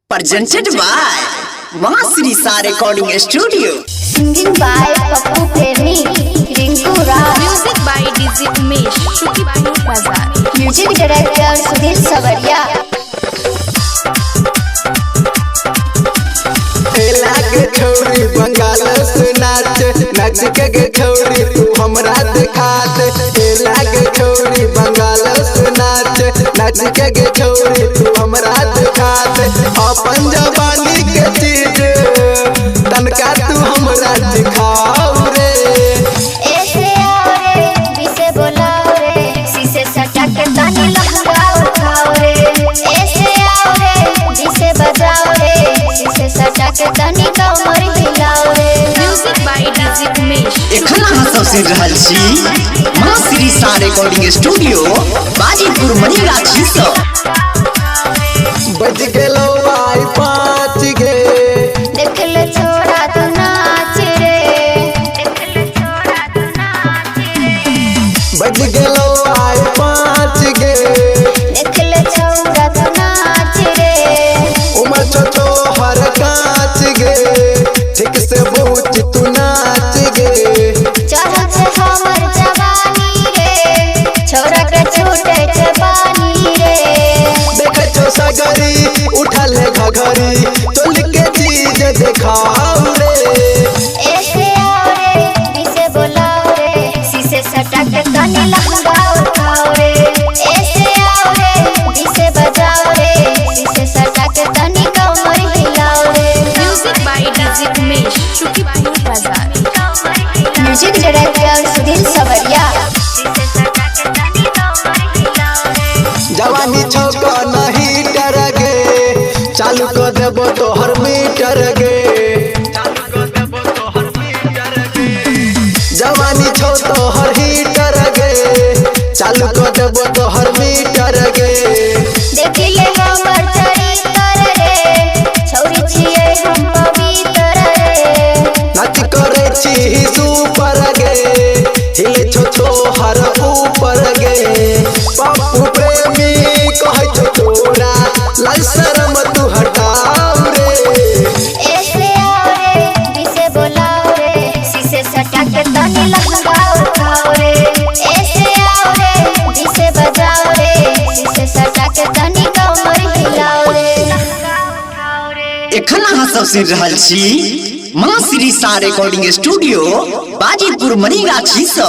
Presented by Maa Sri Sa Recording Studio. Singing by Pappu Premi, Rinku Raj. Music by DJ Umesh, Shukipur Bazaar. Music director Sudhir Savaria. के छोरी बंगाल से नाच नाच के छोरी तू हमरा दिखा दे के छोरी बंगाल से नाच नाच के छोरी तू हमरा दिखा दे अपन जवानी के चीज तनका तू हमरा दिखाओ रे ऐसे आओ रे जिसे बोलाओ रे शीशे सटा के तानी लगाओ खाओ रे ऐसे आओ रे जिसे बजाओ रे शीशे सटा के तानी कमर हिलाओ रे Music by DJ Umesh. एखना हंसब सुन रहल छी मां श्री सा रिकॉर्डिंग स्टूडियो बाजीपुर मनीगाछी से बज गेलो आई 5 गे देख ले छोड़ा तू नाच रे देख ले छोड़ा तू नाच रे बज गेलो आई 5 गे देख ले छोड़ा तू नाच रे उमर छोटो हर कांच गे ठीक से बहुत तू नाच गे चढ़ल छे हमर जवानी रे छोरा के छूटे छे पानी रे देख छो सगरी उठल है घघरी चल के चीज दिखाओ रे ऐसे आओ रे जिसे बोलाओ रे शीशे सटा के तानी लगाओ खाओ रे ऐसे आओ रे जिसे बजाओ रे शीशे सटा के तानी कमर हिलाओ रे Music by DJ Umesh, Shukipur Bazaar. Music director Sudhir सवरिया जवानी छौका नहीं डर गे चालू कर देबो तोहर मीटर गे जवानी छौ तोहर हीटर गे चालू कर देबो तोहर मीटर गे देखिले हमर चरित्र रे छौरी छियै हम पवित्र रे नाच करे छी सुपर गे हिले छो तोहर ऊपर गे पप्पू प्रेमी कहै छो तोरा लाज शरम तू हटाओ रे ऐसे आओ रे जिसे बोलाओ रे शीशे सटा के तानी लगाओ खाओ रे ऐसे आओ रे जिसे बजाओ रे शीशे सटा के तानी कमर हिलाओ रे एखना हंसब सुन रहल छी मां श्री सा रिकॉर्डिंग स्टूडियो बाजीपुर मनीगाछी से